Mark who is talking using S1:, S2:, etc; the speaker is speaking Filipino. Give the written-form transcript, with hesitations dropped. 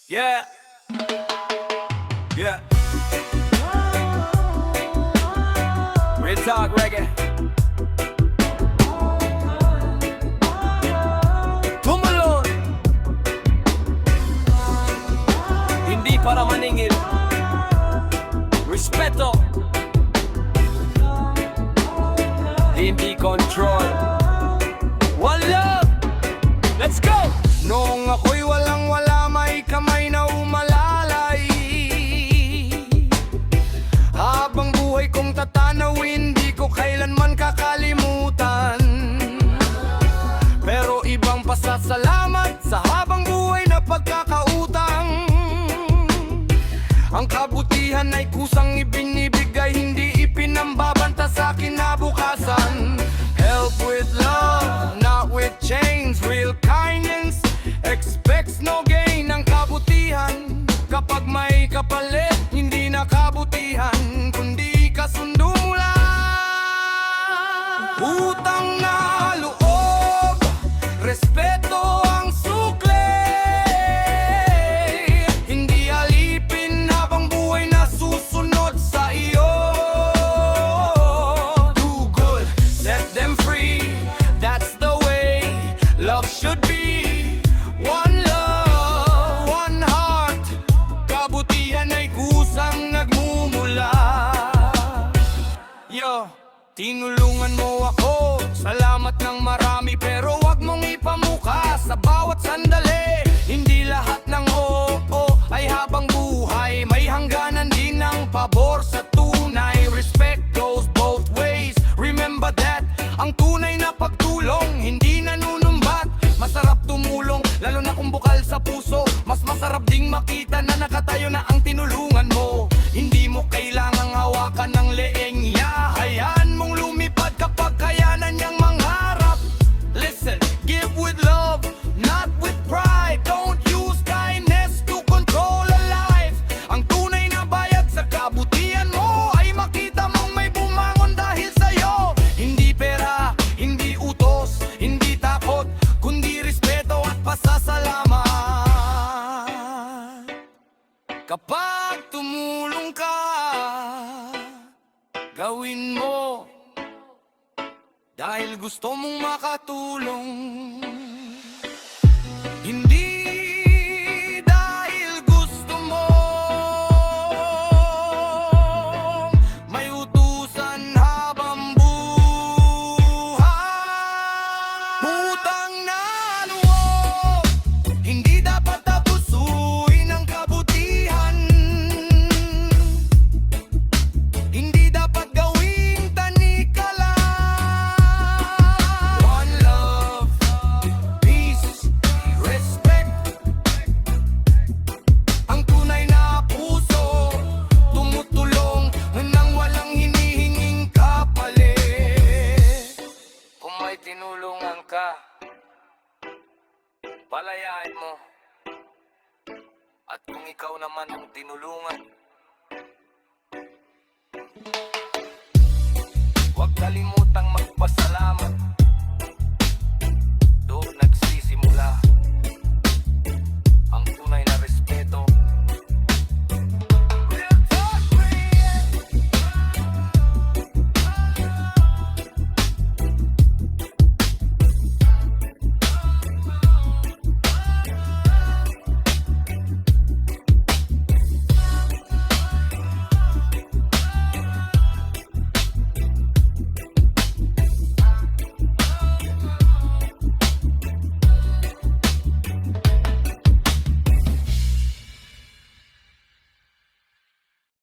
S1: Yeah. Yeah. Real talk reggae. Tumulon. Hindi para maningil. Respeto. Hindi control. One love. Let's go.
S2: Noong ako'y walang-wala, may kamay na umalalay. Habang buhay kong tatanawin, di ko kailanman kakalimutan. Pero ibang pasasalamat sa habang buhay na pagkakautang. Ang kabutihan ay kusang ibinibigay, hindi ipinambabanta sa kinabukasan. Help with love, not with chains. Real kindness expects no gain. Ang kabutihan kapag may kapalit, hindi na kabutihan kundi kasundo mo lang. Utang na loob, respeto ang sukle. Hindi alipin habang buhay na susunod sa iyo. Do good, set them free. That's the way love should be. One love, one heart. Kabutihan ay kusang nagmumula. Yo, tinulungan mo ako. Salamat ng marami, pero wag mong ipamuka sa bawat sandali. Hindi lahat ng oo ay habang buhay. May hangganan din ng pabor sa tunay. Respect goes both ways. Remember that. Ang tunay na pagtulong hindi nanunumbat. Masarap tumulong, lalo na kung bukal sa puso. Mas masarap ding makita na nakatayo na ang tinulungan mo. Hindi mo kailangang hawakan ng leeng. Hayaan mong lumipad kapag kayanan niyang mangharap. Listen, give with love, not with pride. Don't use kindness to control a life. Ang tunay na bayad sa kabutihan mo ay makita mong may bumangon dahil sa'yo. Hindi pera, hindi utos, hindi takot, kundi respeto at pasasalamat. Kapag tumulong ka, gawin mo dahil gusto mong makatulong. Hindi dahil gusto mo may utusan habang buhay. Utang na loob, hindi dapat tapusuin ang kabutihan. Hindi dapat gawing tanikala. One love, peace, respect. Ang tunay na puso tumutulong nang walang hinihinging kapalit. Kung may tinulungan ka, palayain mo. At kung ikaw naman ang tinulungan, huwag kalimutang magpasalamat.